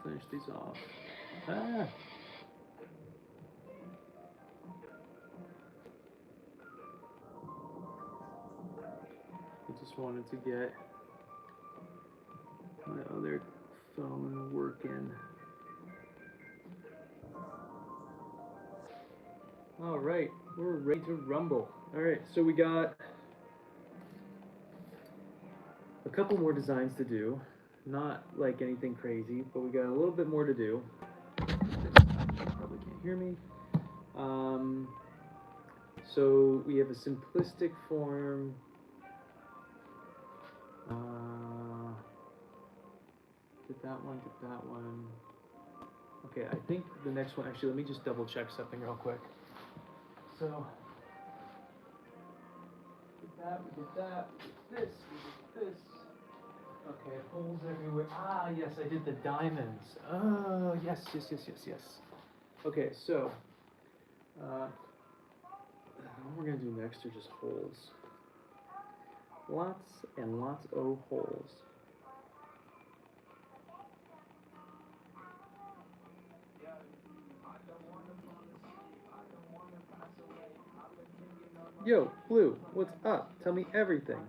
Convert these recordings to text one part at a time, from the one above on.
finish these off. Ah! I just wanted to get my other phone working. All right, we're ready to rumble. All right, so we got a couple more designs to do. Not like anything crazy, but we got a little bit more to do. You probably can't hear me. So we have a simplistic form. Did that one, did that one. Okay, I think the next one, actually, let me just double check something real quick. So, we did that, we did that, we did this, we did this. Okay, holes everywhere. Ah, yes, I did the diamonds. Oh, yes, yes, yes, yes, yes. Okay, so, what we're gonna do next are just holes. Lots and lots of holes. Yo, Blue, what's up? Tell me everything.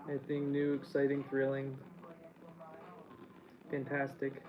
Anything new, exciting, thrilling, fantastic?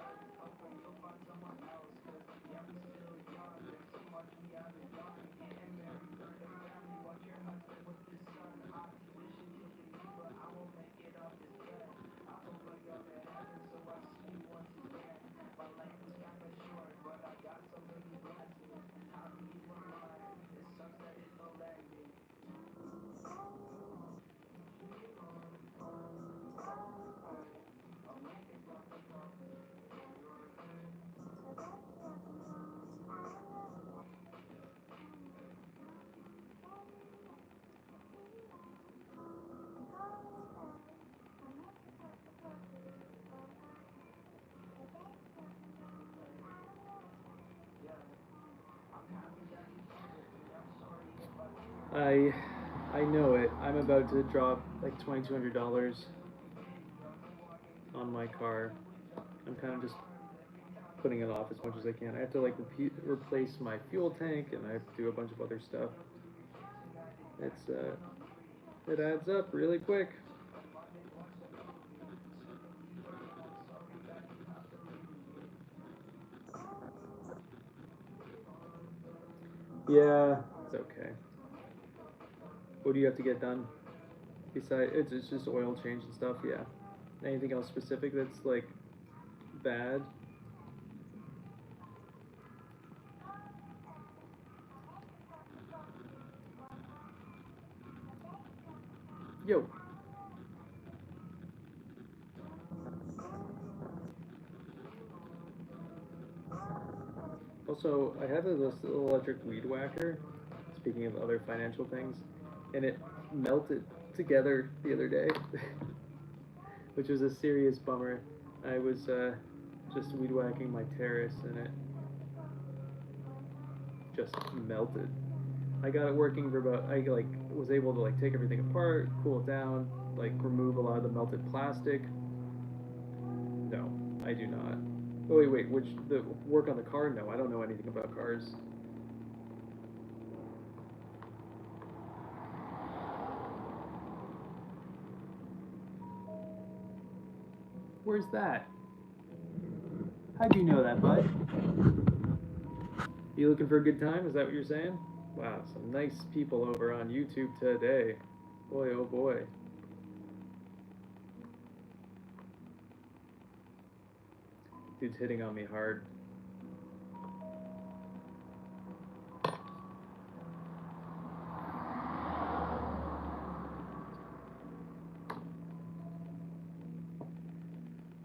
I know it. I'm about to drop like $2,200 on my car. I'm kind of just putting it off as much as I can. I have to like replace my fuel tank, and I have to do a bunch of other stuff. It's it adds up really quick. Yeah, it's okay. What do you have to get done? Besides, it's just oil change and stuff. Yeah. Anything else specific that's like bad? Yo. Also, I have this little electric weed whacker. Speaking of other financial things, and it melted together the other day, which was a serious bummer. I was just weed whacking my terrace, and it just melted. I got it working for about. I like was able to like take everything apart, cool it down, like remove a lot of the melted plastic. No, I do not. Oh wait, which the work on the car? No, I don't know anything about cars. Where's that? How'd you know that, bud? You looking for a good time? Is that what you're saying? Wow, some nice people over on YouTube today. Boy, oh boy. Dude's hitting on me hard.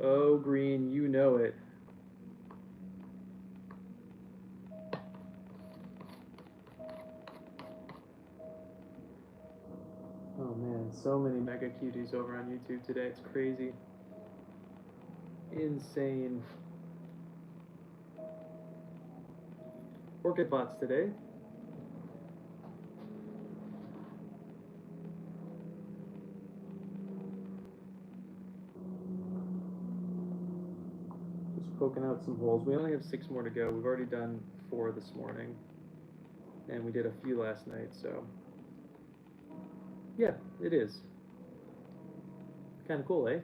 Oh, Green, you know it. Oh man, so many mega cuties over on YouTube today. It's crazy. Insane. Orchid bots today. poking out some holes. We only have 6 more to go. We've already done 4 this morning, and we did a few last night, so yeah, it is. Kind of cool, eh?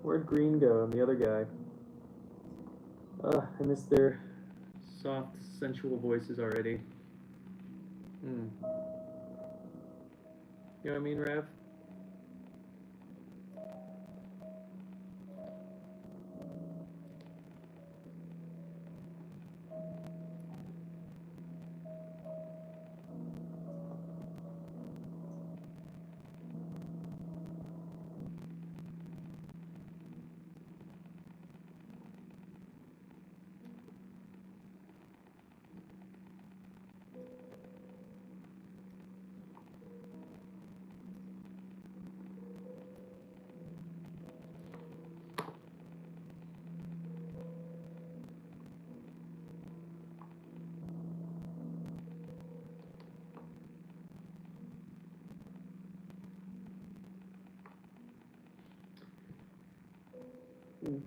Where'd Green go and the other guy? I miss their soft, sensual voices already. Hmm. You know what I mean, Rav?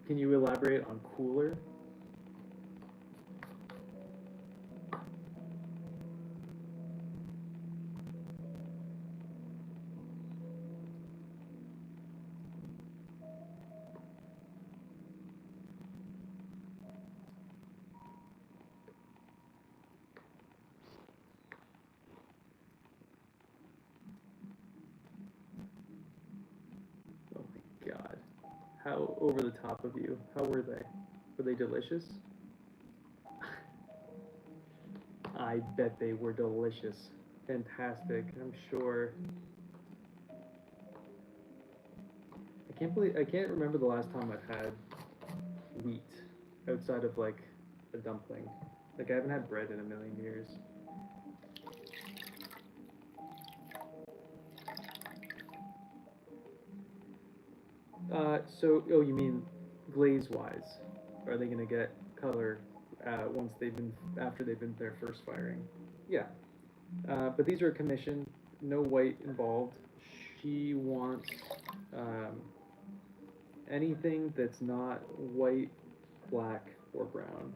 Can you elaborate on cooler? Oh my god. How over the top of you. How were they? Were they delicious? I bet they were delicious. Fantastic, I'm sure. I can't remember the last time I've had wheat outside of like a dumpling. Like I haven't had bread in a million years. Oh, you mean glaze-wise? Are they gonna get color after they've been their first firing? Yeah. But these are commission, no white involved. She wants anything that's not white, black, or brown.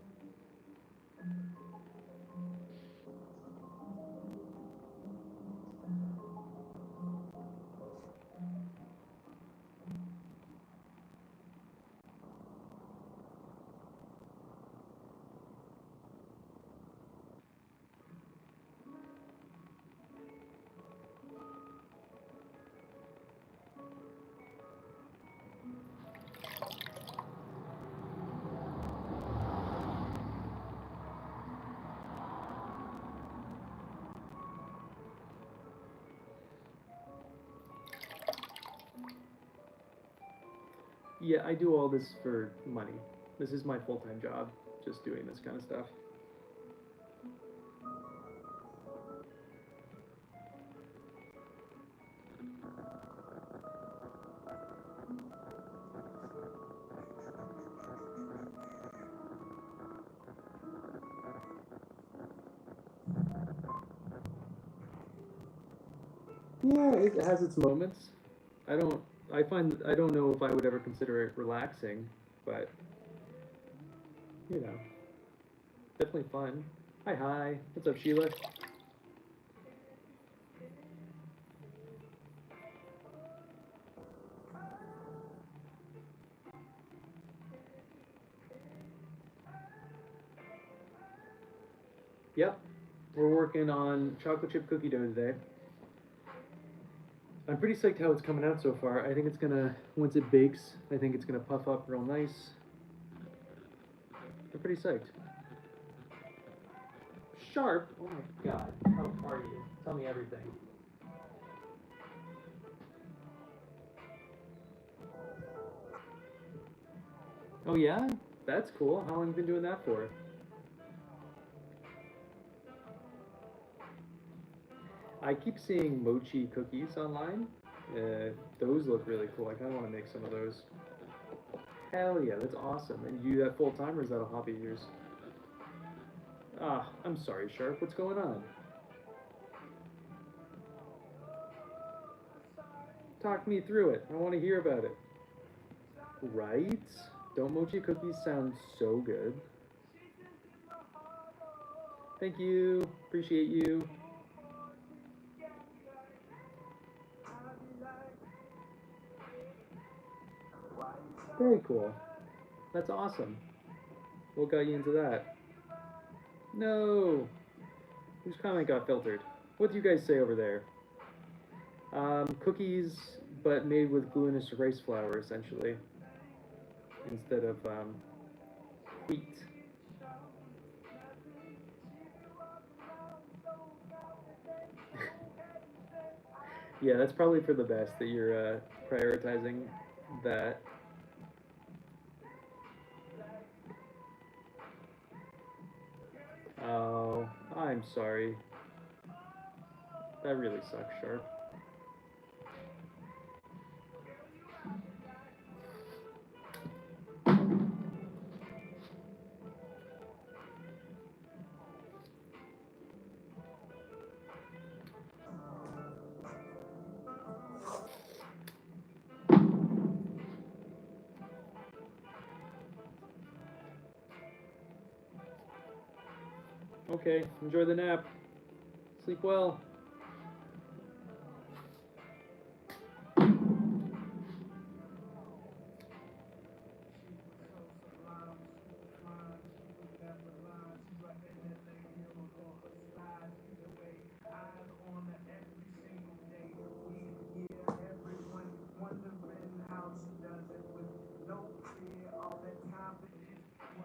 Yeah, I do all this for money. This is my full-time job, just doing this kind of stuff. Yeah, it has its moments. I don't know if I would ever consider it relaxing, but you know, definitely fun. Hi. What's up, Sheila? Yep, we're working on chocolate chip cookie dough today. I'm pretty psyched how it's coming out so far. I think it's gonna, once it bakes, I think it's gonna puff up real nice. I'm pretty psyched. Sharp? Oh my god, how are you? Tell me everything. Oh yeah? That's cool. How long have you been doing that for? I keep seeing mochi cookies online. Those look really cool. I kind of want to make some of those. Hell yeah, that's awesome. And you do that full time, or is that a hobby of yours? Ah, I'm sorry, Sharp. What's going on? Talk me through it. I want to hear about it. Right? Don't mochi cookies sound so good? Thank you. Appreciate you. Very cool. That's awesome. What got you into that? No. Whose comment got filtered? What do you guys say over there? Cookies, but made with glutinous rice flour, essentially, instead of wheat. Yeah, that's probably for the best that you're prioritizing that. Oh, I'm sorry. That really sucks, Sharp. Okay, enjoy the nap. Sleep well.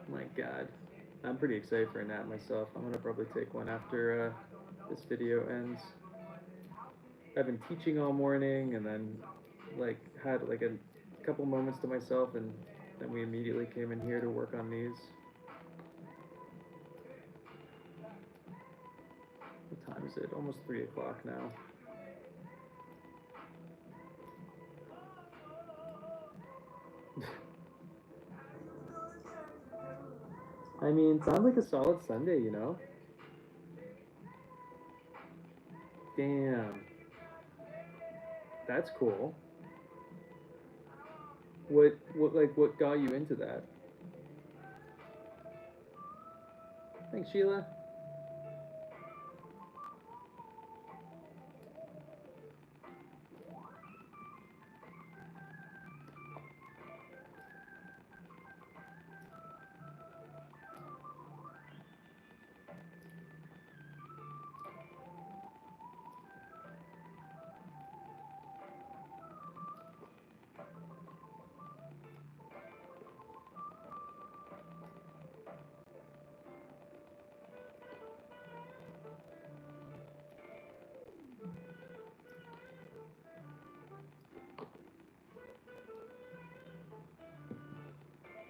My God, I'm pretty excited for a nap myself. I'm gonna probably take one after this video ends. I've been teaching all morning, and then like had like a couple moments to myself, and then we immediately came in here to work on these. What time is it? Almost 3 o'clock now. I mean, it sounds like a solid Sunday, you know? Damn. That's cool. What got you into that? Thanks, Sheila.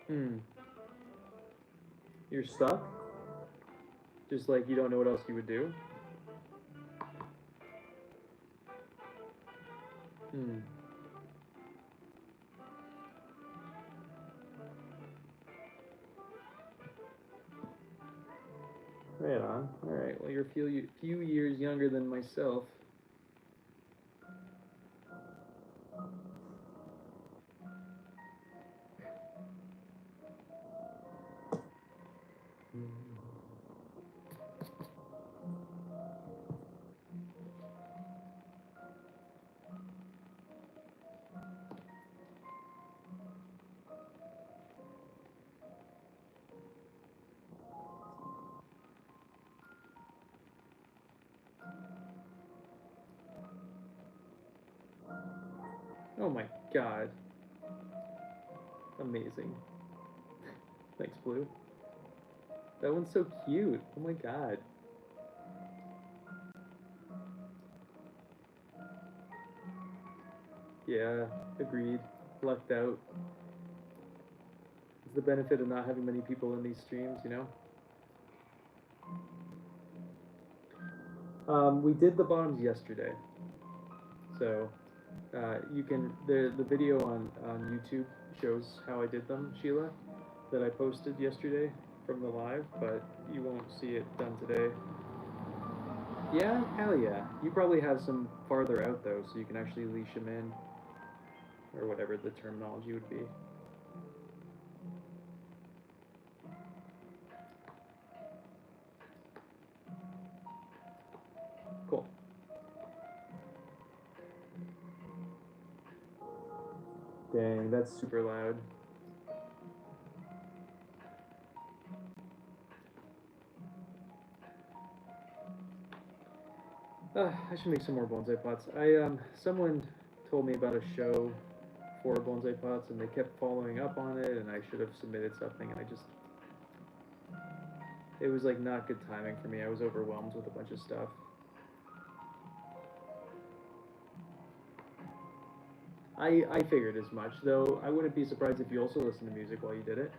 Hmm. You're stuck? Just like you don't know what else you would do? Hmm. Right on. Alright, well, you're a few years younger than myself. Oh my God. Amazing. Thanks, Blue. That one's so cute. Oh my God. Yeah, agreed. Lucked out. It's the benefit of not having many people in these streams, you know? We did the bottoms yesterday. So, you can, the video on YouTube shows how I did them, Sheila, that I posted yesterday. from the live, but you won't see it done today. Yeah, hell yeah. You probably have some farther out though, so you can actually leash them in, or whatever the terminology would be. Cool. Dang, that's super loud. I should make some more bonsai pots. Someone told me about a show for bonsai pots, and they kept following up on it, and I should have submitted something, and it was like not good timing for me. I was overwhelmed with a bunch of stuff. I figured as much, though I wouldn't be surprised if you also listened to music while you did it.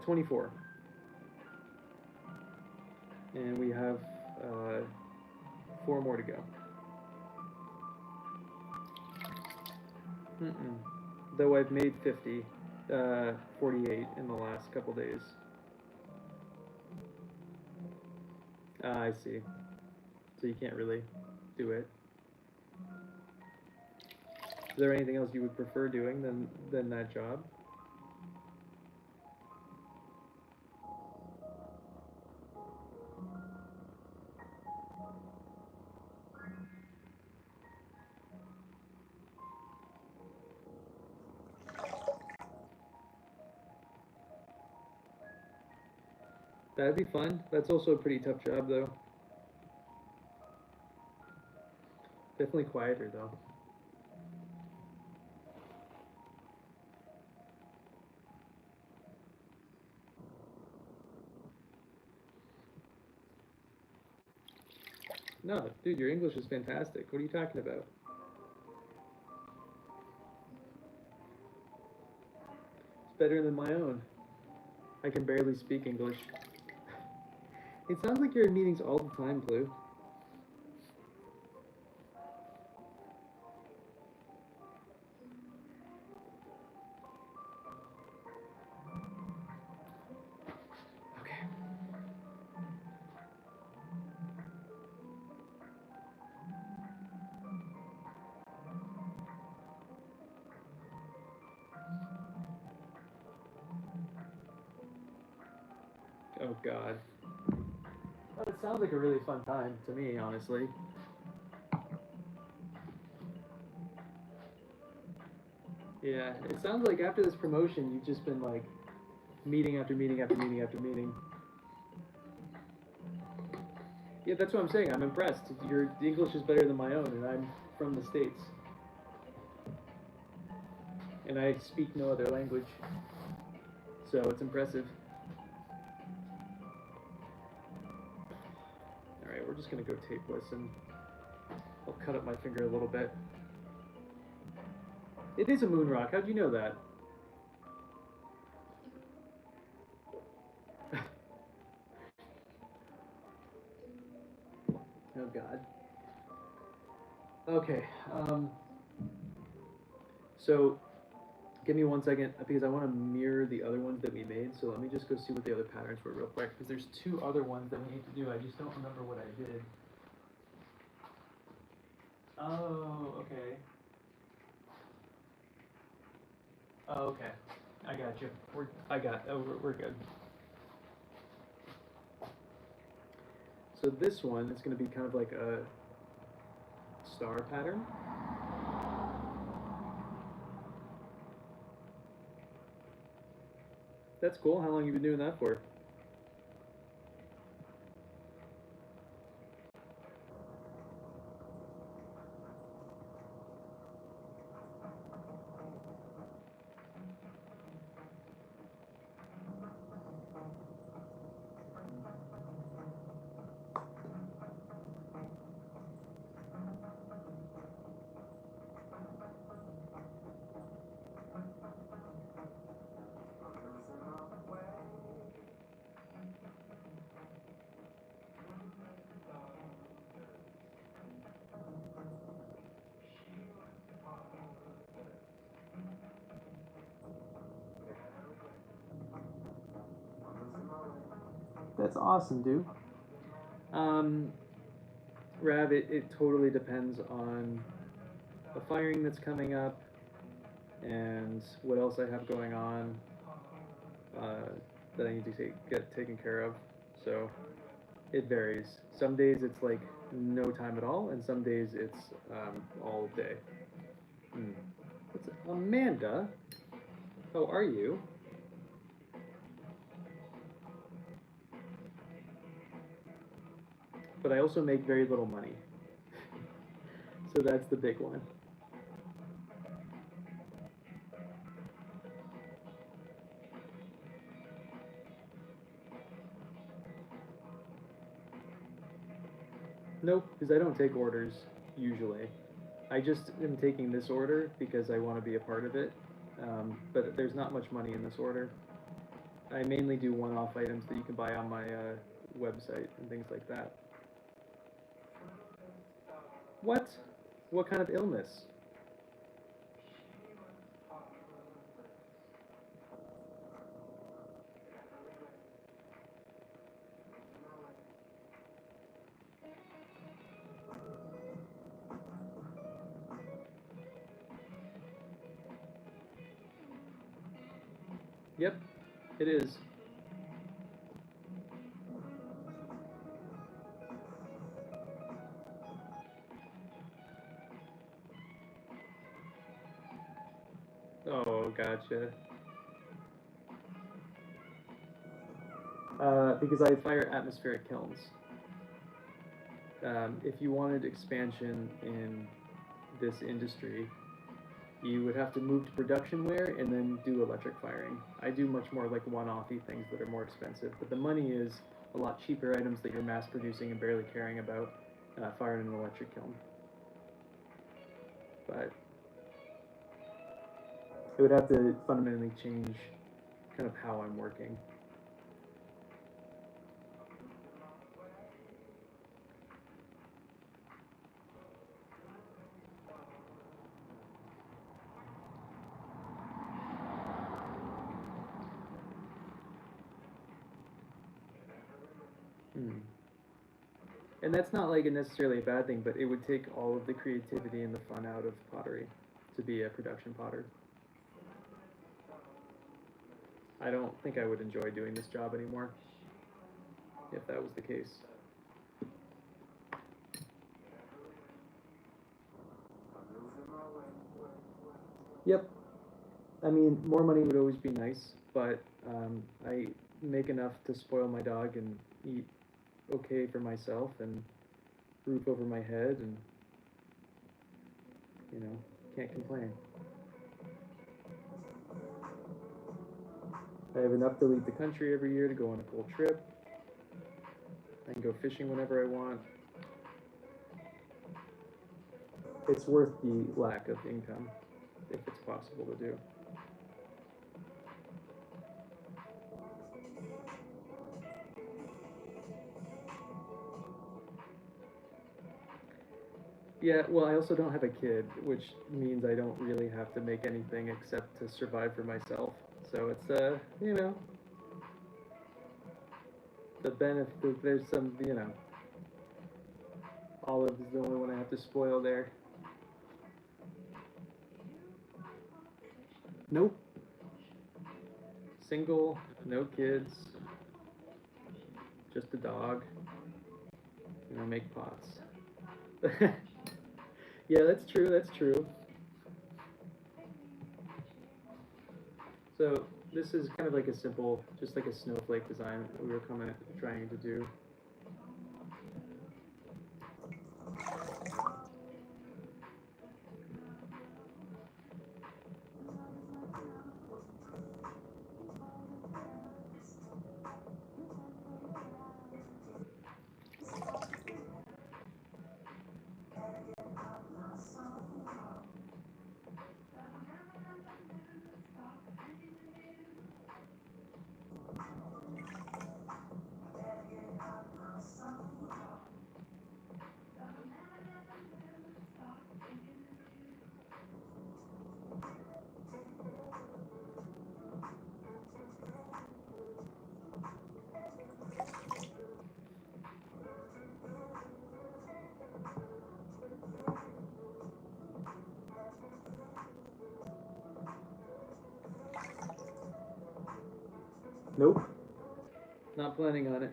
24. And we have 4 more to go. Though I've made 50, 48 in the last couple days. I see. So you can't really do it. Is there anything else you would prefer doing than that job? That'd be fun. That's also a pretty tough job, though. Definitely quieter, though. No, dude, your English is fantastic. What are you talking about? It's better than my own. I can barely speak English. It sounds like you're in meetings all the time, Blue. Okay. Oh, God. Well, it sounds like a really fun time to me, honestly. Yeah, it sounds like after this promotion, you've just been like meeting after meeting after meeting after meeting. Yeah, that's what I'm saying. I'm impressed. Your English is better than my own, and I'm from the States. And I speak no other language. So it's impressive. Alright, we're just gonna go tapeless, and I'll cut up my finger a little bit. It is a moon rock. How'd you know that? Oh, God. Okay, so give me 1 second, because I want to mirror the other ones that we made, so let me just go see what the other patterns were real quick, because there's 2 other ones that we need to do. I just don't remember what I did. Oh, okay. Oh, okay. I got you. We're good. So this one is going to be kind of like a star pattern. That's cool. How long have you been doing that for? That's awesome, dude. Rav, it totally depends on the firing that's coming up and what else I have going on that I need to get taken care of. So it varies. Some days it's like no time at all, and some days it's all day. What's it? Amanda, how are you? But I also make very little money. So that's the big one. Nope, because I don't take orders usually. I just am taking this order because I want to be a part of it, but there's not much money in this order. I mainly do one-off items that you can buy on my website and things like that. What? What kind of illness? Yep, it is. Oh, gotcha. Because I fire atmospheric kilns. If you wanted expansion in this industry, you would have to move to production wear and then do electric firing. I do much more like one-offy things that are more expensive, but the money is a lot cheaper items that you're mass producing and barely caring about fired in an electric kiln. But it would have to fundamentally change kind of how I'm working. And that's not like necessarily a bad thing, but it would take all of the creativity and the fun out of pottery to be a production potter. I don't think I would enjoy doing this job anymore if that was the case. Yep. I mean, more money would always be nice, but I make enough to spoil my dog and eat okay for myself and roof over my head, and you know, can't complain. I have enough to leave the country every year to go on a cool trip. I can go fishing whenever I want. It's worth the lack of income if it's possible to do. Yeah, well, I also don't have a kid, which means I don't really have to make anything except to survive for myself. So it's, you know, the benefit, there's some, you know, Olive is the only one I have to spoil there. Nope. Single, no kids, just a dog, and I make pots. Yeah, that's true, that's true. So this is kind of like a simple, just like a snowflake design that we were kind of trying to do. Nope. Not planning on it.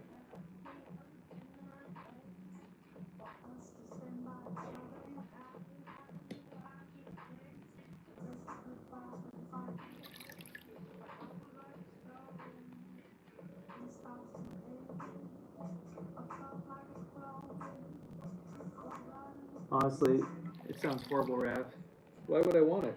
Honestly, it sounds horrible, Rav. Why would I want it?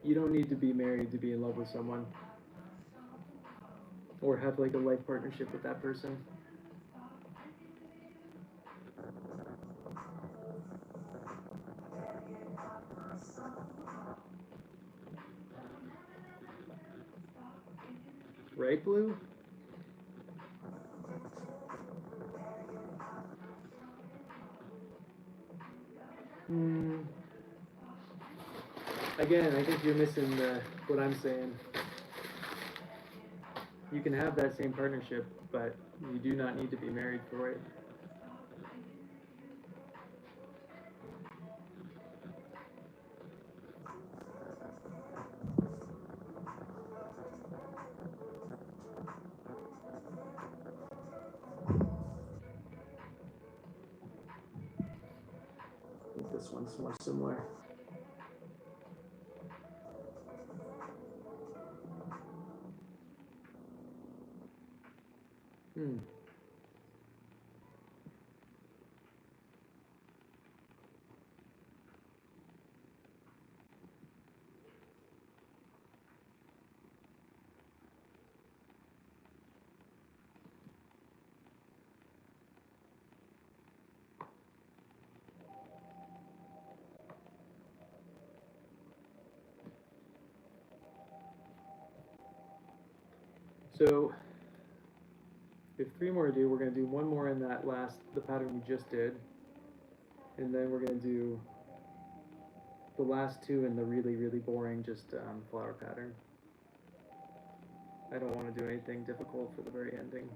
You don't need to be married to be in love with someone. Or have like a life partnership with that person. Right, Blue? Again, I think you're missing what I'm saying. You can have that same partnership, but you do not need to be married for it. I think this one's more similar. So, we have 3 more to do. We're going to do 1 more in the pattern we just did. And then we're going to do the last 2 in the really, really boring, just flower pattern. I don't want to do anything difficult for the very ending.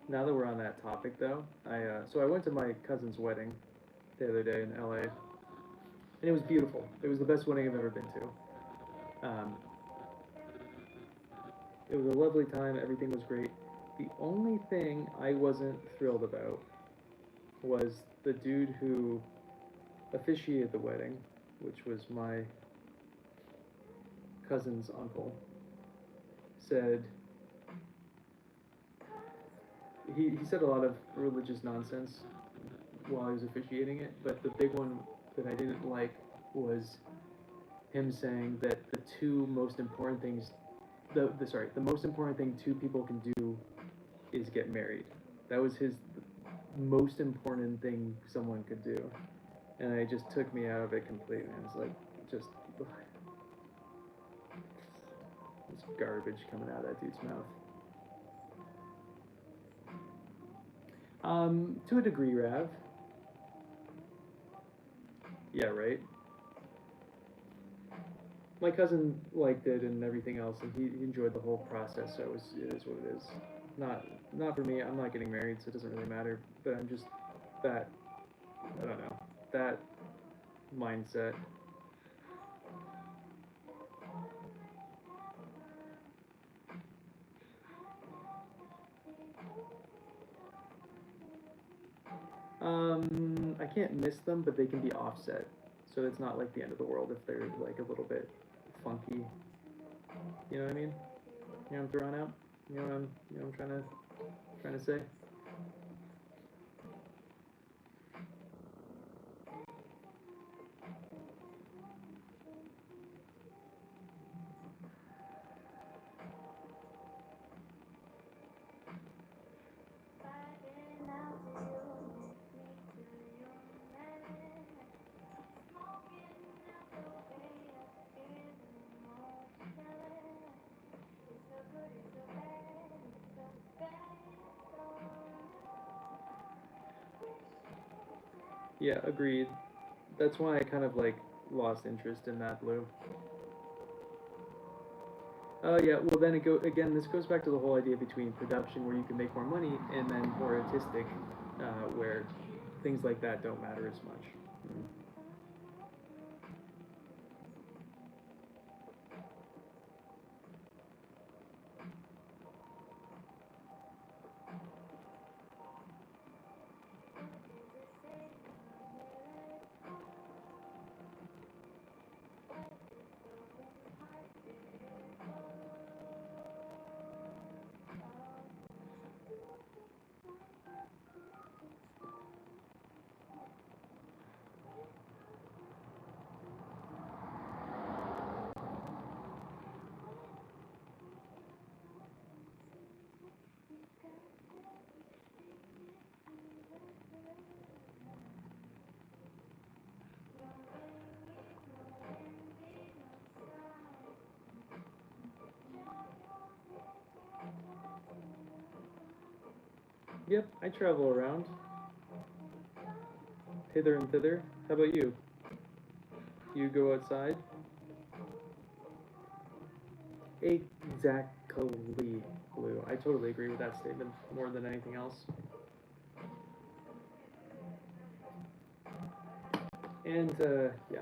Now that we're on that topic, though, I went to my cousin's wedding the other day in LA, and it was beautiful. It was the best wedding I've ever been to. It was a lovely time. Everything was great. The only thing I wasn't thrilled about was the dude who officiated the wedding, which was my cousin's uncle, said he said a lot of religious nonsense while he was officiating it, but the big one that I didn't like was him saying that the most important thing 2 people can do is get married. That was his most important thing someone could do, and it just took me out of it completely. I was like, just this garbage coming out of that dude's mouth. To a degree, Rav. Yeah, right. My cousin liked it and everything else, and he enjoyed the whole process. So it is what it is. Not for me. I'm not getting married, so it doesn't really matter. But I'm just that. I don't know, that mindset. I can't miss them, but they can be offset, so it's not like the end of the world if they're like a little bit funky. You know what I mean? You know what I'm throwing out? You know what I'm trying to say? Yeah, agreed. That's why I kind of like lost interest in that blue. Yeah, well then it go again. This goes back to the whole idea between production, where you can make more money, and then more artistic, where things like that don't matter as much. Mm. Yep, I travel around, hither and thither. How about you? You go outside? Exactly, Blue. I totally agree with that statement more than anything else. And yeah.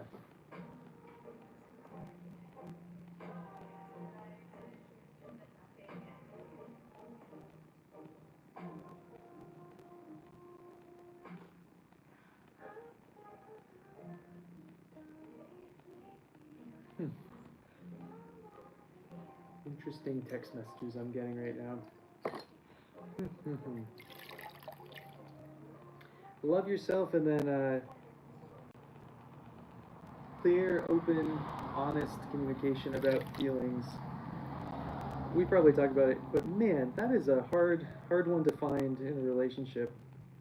Hmm. Interesting text messages I'm getting right now. Love yourself, and then clear, open, honest communication about feelings. We probably talked about it, but man, that is a hard one to find in a relationship,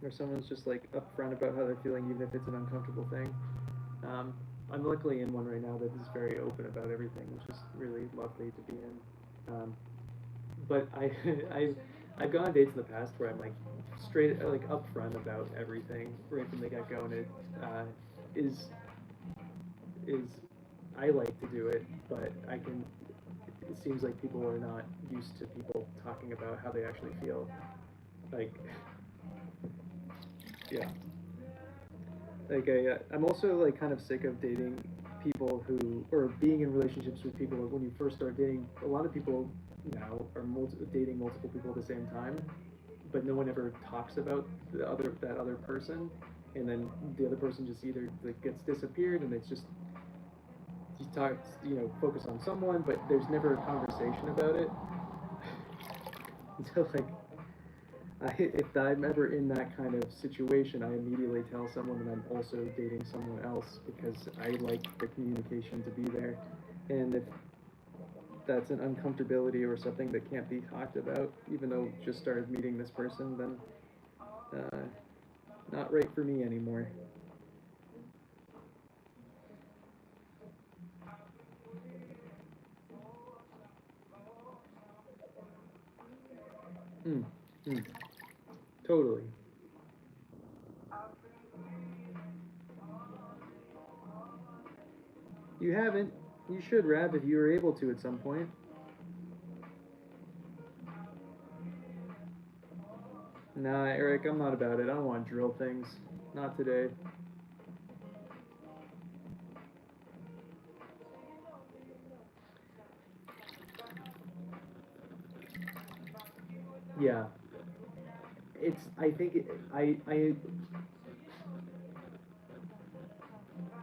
where someone's just like upfront about how they're feeling, even if it's an uncomfortable thing. Um, I'm luckily in one right now that is very open about everything, which is really lovely to be in. But I've gone on dates in the past where I'm like straight like upfront about everything right from the get go, and it uh, is is I like to do it, but I can. It seems like people are not used to people talking about how they actually feel. Like, yeah, I'm also like kind of sick of dating people who, or being in relationships with people when you first start dating. A lot of people now are dating multiple people at the same time, but no one ever talks about that other person, and then the other person just either like gets disappeared, and it's just you talk, focus on someone, but there's never a conversation about it. So like, if I'm ever in that kind of situation, I immediately tell someone that I'm also dating someone else because I like the communication to be there, and if that's an uncomfortability or something that can't be talked about, even though just started meeting this person, then not right for me anymore. Mm, mm, totally. You haven't. You should, Rab, if you were able to at some point. Nah, Eric, I'm not about it. I don't want to drill things. Not today. Yeah, it's. I think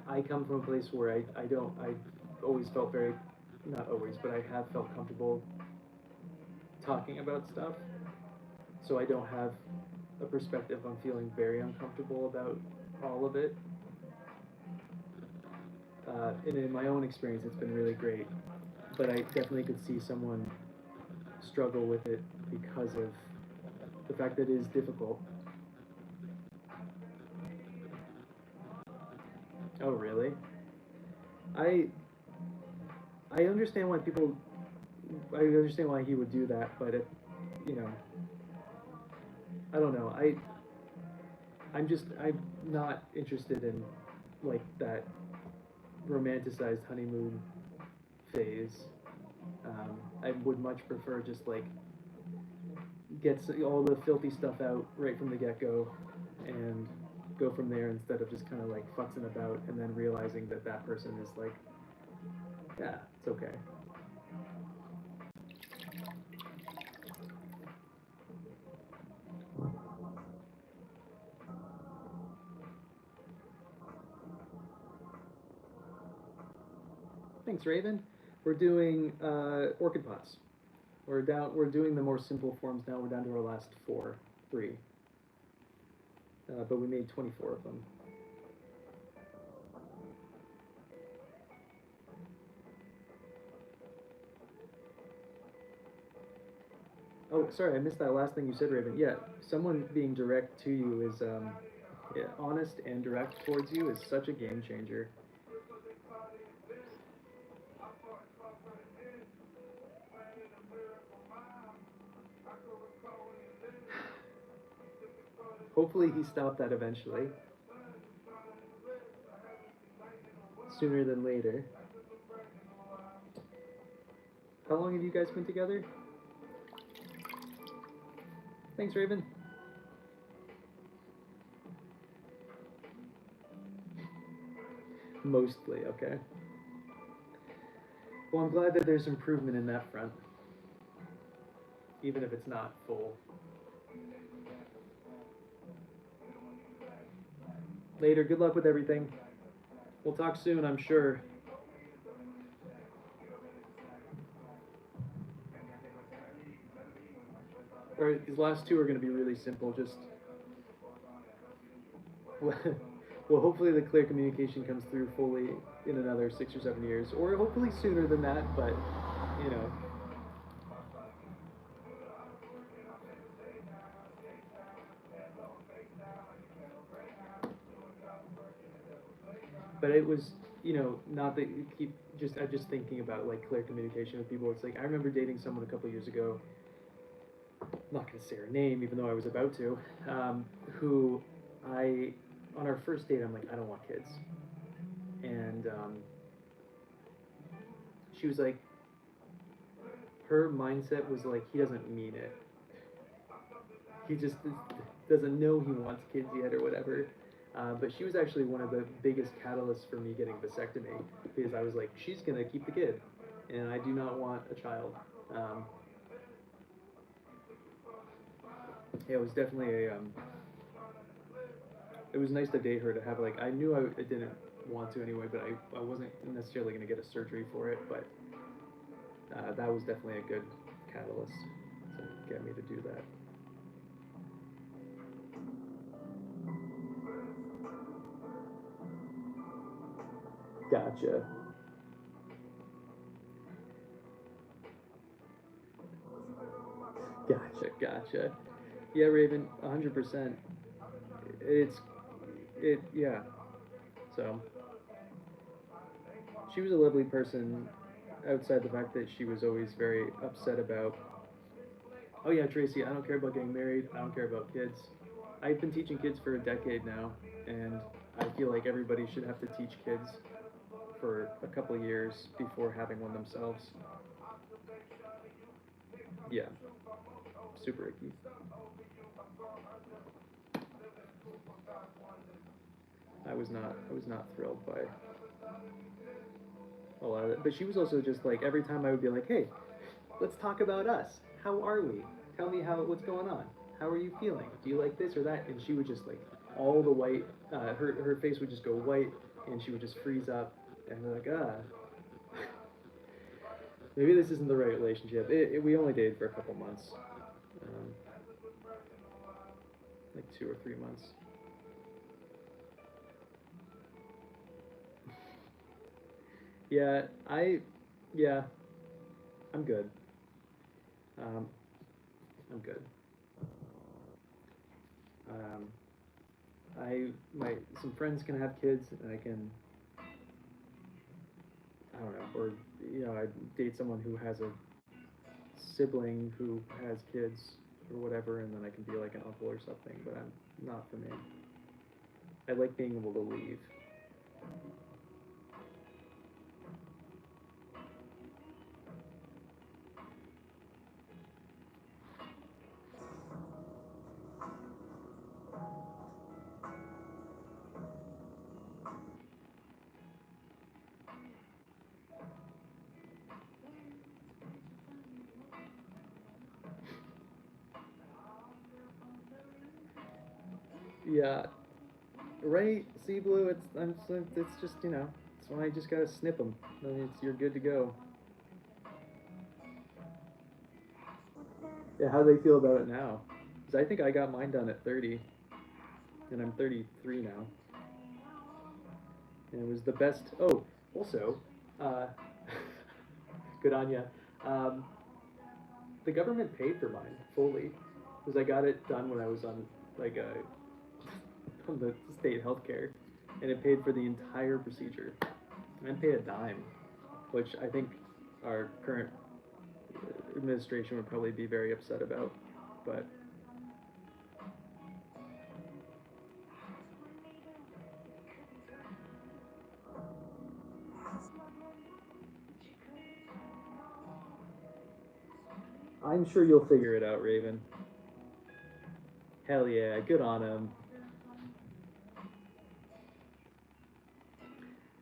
I come from a place where I don't. I always felt very, not always, but I have felt comfortable talking about stuff. So I don't have a perspective on feeling very uncomfortable about all of it. And in my own experience, it's been really great. But I definitely could see someone struggle with it because of the fact that it is difficult. Oh, really? I I understand why people. I understand why he would do that, but you know, I don't know. I'm not interested in like that romanticized honeymoon phase. I would much prefer just like all the filthy stuff out right from the get-go and go from there instead of just kind of like futzing about and then realizing that that person is like, yeah, it's okay. Thanks, Raven. We're doing orchid pots. We're down. We're doing the more simple forms now. We're down to our last three. But we made 24 of them. Oh, sorry, I missed that last thing you said, Raven. Yeah, someone being direct to you is, yeah, honest and direct towards you is such a game changer. Hopefully he stopped that eventually. Sooner than later. How long have you guys been together? Thanks, Raven. Mostly, okay. Well, I'm glad that there's improvement in that front. Even if it's not full. Later, good luck with everything. We'll talk soon, I'm sure. Or these last two are going to be really simple, just... Well, hopefully the clear communication comes through fully in another 6 or 7 years, or hopefully sooner than that, but, you know. But it was, you know, not that you keep, I'm just thinking about, like, clear communication with people. It's like, I remember dating someone a couple years ago, I'm not going to say her name, even though I was about to, who on our first date, I'm like, I don't want kids. And she was like, her mindset was like, he doesn't mean it. He just doesn't know he wants kids yet or whatever. But she was actually one of the biggest catalysts for me getting a vasectomy, because I was like, she's going to keep the kid, and I do not want a child. Yeah, it was definitely it was nice to date her, to have, like, I knew I didn't want to anyway, but I wasn't necessarily going to get a surgery for it, but that was definitely a good catalyst to get me to do that. Gotcha. Gotcha. Yeah, Raven, 100%. Yeah. So, she was a lovely person outside the fact that she was always very upset about, oh yeah, Tracy, I don't care about getting married, I don't care about kids. I've been teaching kids for a decade now, and I feel like everybody should have to teach kids for a couple of years before having one themselves. Yeah, super icky. I was not thrilled by a lot of it. But she was also just like, every time I would be like, hey, let's talk about us. How are we? Tell me what's going on. How are you feeling? Do you like this or that? And she would just like, all the white, her face would just go white, and she would just freeze up, and I'm like, maybe this isn't the right relationship. We only dated for a couple months, like 2 or 3 months. Yeah, yeah, I'm good. Um, I'm good. Um, some friends can have kids, and I can, I don't know, or, you know, I date someone who has a sibling who has kids or whatever, and then I can be like an uncle or something, but I'm not for me. I like being able to leave. Yeah, right. See, Blue. It's just it's when I just gotta snip them. Then you're good to go. Yeah, how do they feel about it now? Because I think I got mine done at 30, and I'm 33 now. And it was the best. Oh, also, uh, good on ya. Um, the government paid for mine fully because I got it done when I was on like on the state healthcare, and it paid for the entire procedure. I didn't pay a dime, which I think our current administration would probably be very upset about. But I'm sure you'll figure it out, Raven. Hell yeah, good on him.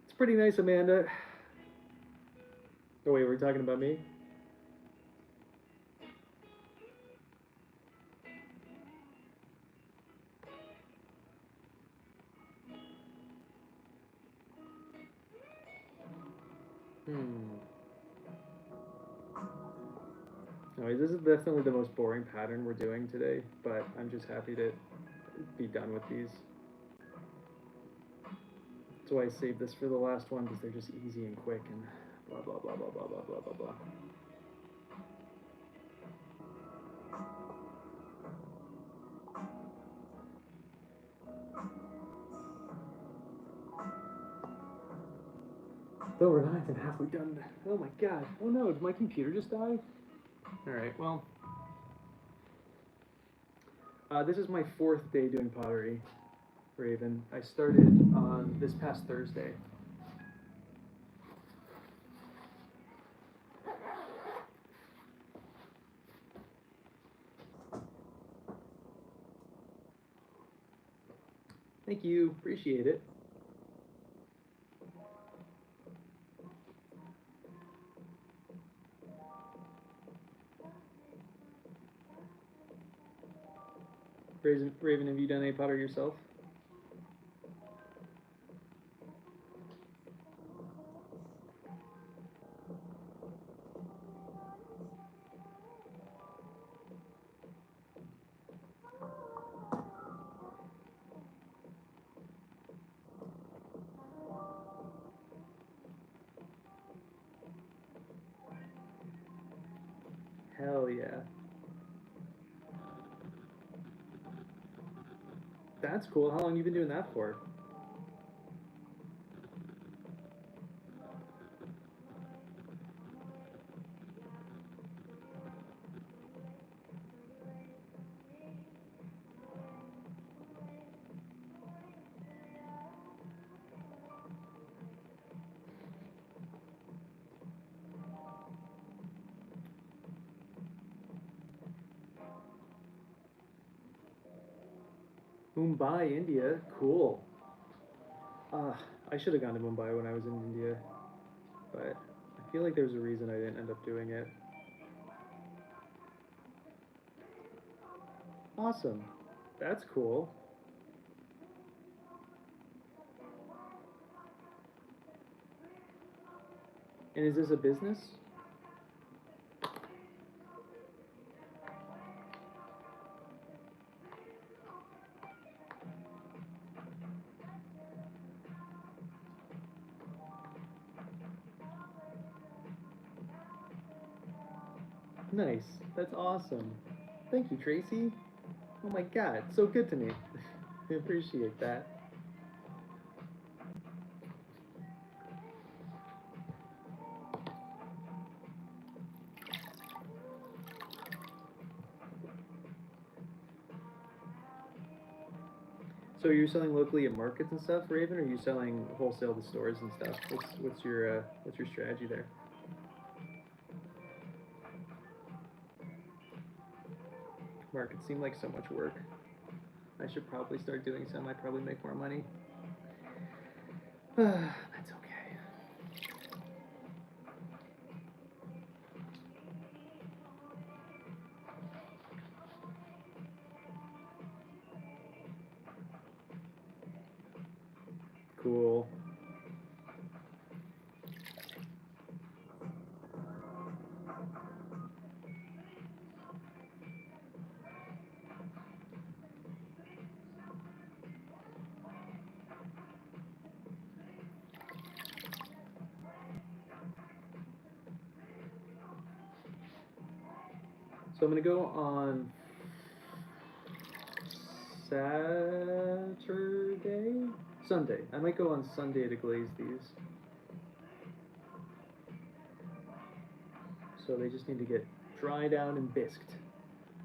It's pretty nice, Amanda. Oh wait, we're talking about me? Anyway, this is definitely the most boring pattern we're doing today, but I'm just happy to be done with these. That's why I saved this for the last one, because they're just easy and quick and blah blah blah blah blah blah blah blah blah. Though we're not even halfway done. Oh my god. Oh no, did my computer just die? Alright, well. This is my 4th day doing pottery, Raven. I started on this past Thursday. Thank you, appreciate it. Raven, have you done any pottery yourself? Hell yeah. That's cool. How long have you been doing that for? Mumbai, India. Cool. I should have gone to Mumbai when I was in India, but I feel like there's a reason I didn't end up doing it. Awesome. That's cool. And is this a business? Nice. That's awesome. Thank you, Tracy. Oh my god, so good to me. I appreciate that. So you're selling locally at markets and stuff, Raven, or are you selling wholesale to stores and stuff? What's your strategy there? Markets seem like so much work. I should probably start doing some. I'd probably make more money. That's okay. Cool. So I'm gonna go on Sunday. I might go on Sunday to glaze these. So they just need to get dried out and bisqued.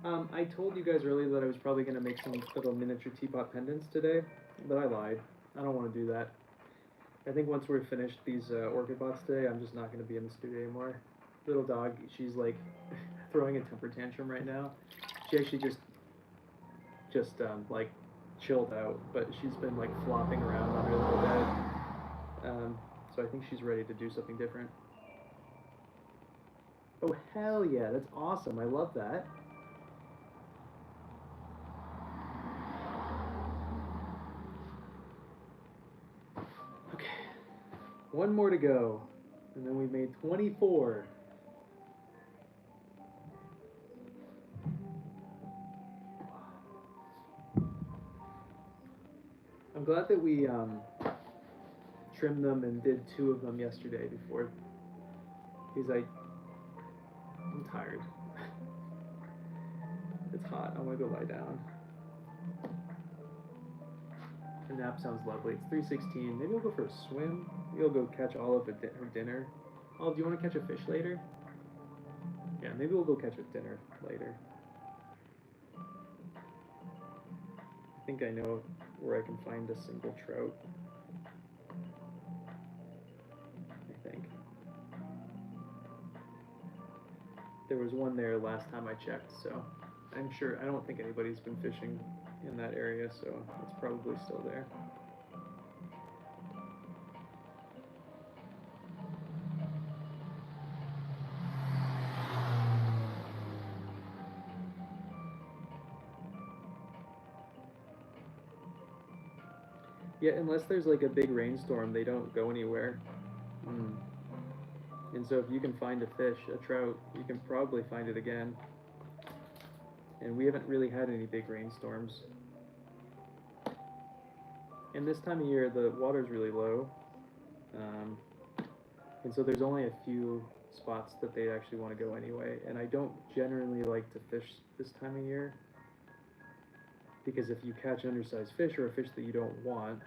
I told you guys earlier that I was probably gonna make some little miniature teapot pendants today, but I lied. I don't want to do that. I think once we're finished these orchid pots today, I'm just not gonna be in the studio anymore. Little dog, she's like throwing a temper tantrum right now. She actually just like chilled out, but she's been like flopping around on her little bed. So I think she's ready to do something different. Oh hell yeah, that's awesome. I love that. Okay, one more to go, and then we made 24. I'm glad that we trimmed them and did 2 of them yesterday before, because I'm tired. It's hot. I want to go lie down. A nap sounds lovely. It's 3:16. Maybe I'll go for a swim. Maybe I'll go catch Olive at her dinner. Olive, do you want to catch a fish later? Yeah, maybe we'll go catch a dinner later. I think I know where I can find a single trout. I think. There was one there last time I checked, so I'm sure, I don't think anybody's been fishing in that area, so it's probably still there. Yeah, unless there's like a big rainstorm, they don't go anywhere. And so if you can find a fish, a trout, you can probably find it again. And we haven't really had any big rainstorms. And this time of year, the water's really low. And so there's only a few spots that they actually want to go anyway. And I don't generally like to fish this time of year, because if you catch undersized fish or a fish that you don't want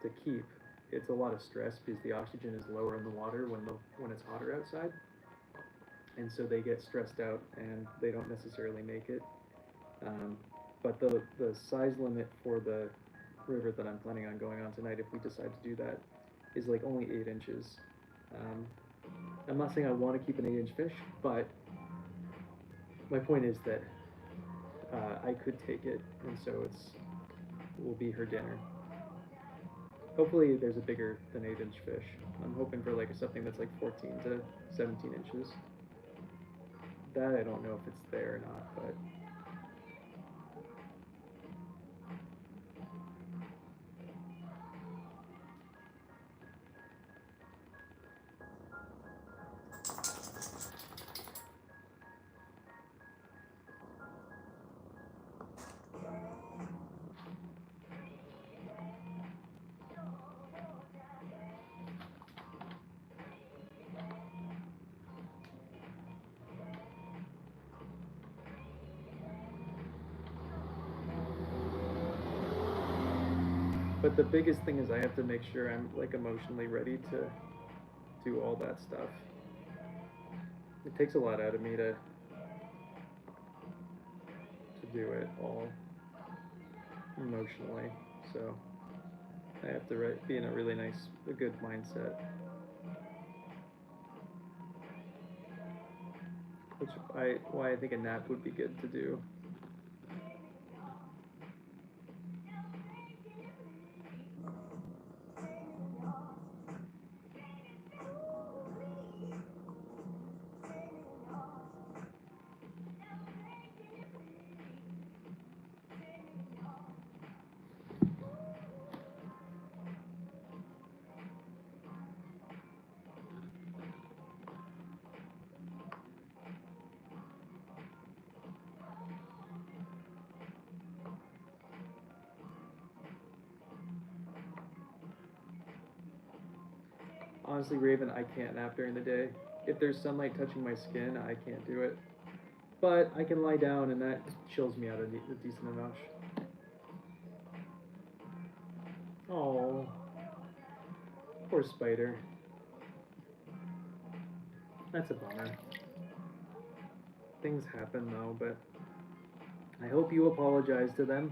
to keep, it's a lot of stress because the oxygen is lower in the water when it's hotter outside. And so they get stressed out and they don't necessarily make it. But the size limit for the river that I'm planning on going on tonight, if we decide to do that, is like only 8 inches. I'm not saying I want to keep an 8-inch fish, but my point is that I could take it, and so will be her dinner. Hopefully there's a bigger than 8-inch fish. I'm hoping for like something that's like 14 to 17 inches. That I don't know if it's there or not, but the biggest thing is I have to make sure I'm like emotionally ready to do all that stuff. It takes a lot out of me to do it all. emotionally, so I have to be in a really a good mindset. Why I think a nap would be good to do. Honestly, Raven, I can't nap during the day. If there's sunlight touching my skin, I can't do it. But I can lie down, and that chills me out a decent amount. Oh, poor spider. That's a bummer. Things happen though, but I hope you apologize to them.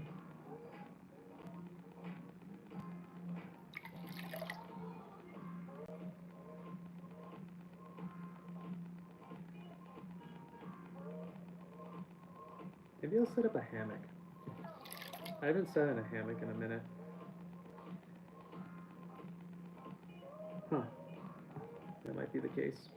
Maybe I'll set up a hammock. I haven't sat in a hammock in a minute. Huh. That might be the case.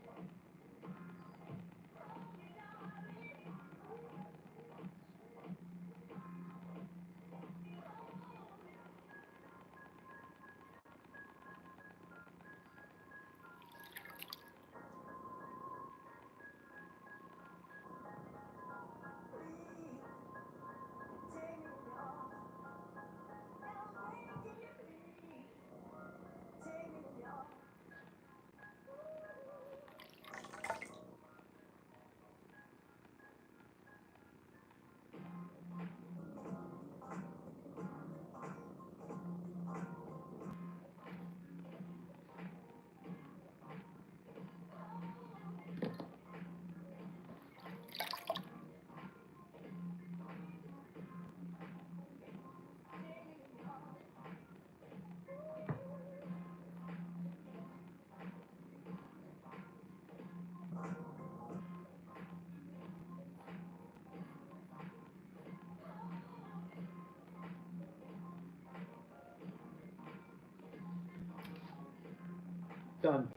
Done.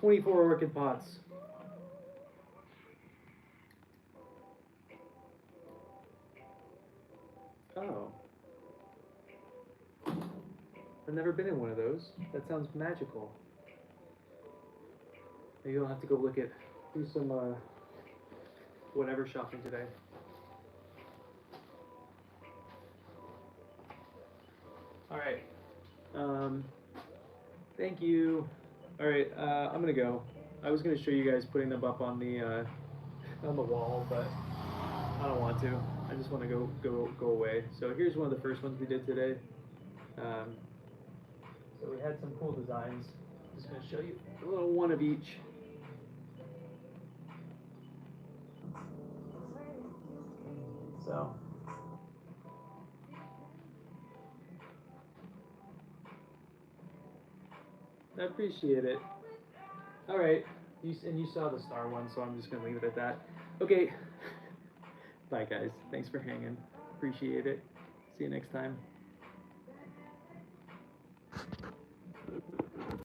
24 orchid pots. Oh. I've never been in one of those. That sounds magical. Maybe I'll have to go do some whatever shopping today. All right. Thank you. All right. I'm gonna go. I was gonna show you guys putting them up on the wall, but I don't want to. I just want to go away. So here's one of the first ones we did today. So we had some cool designs. Just gonna show you a little one of each. So. I appreciate it. All right. You saw the star one, so I'm just gonna leave it at that. Okay. Bye, guys. Thanks for hanging. Appreciate it. See you next time.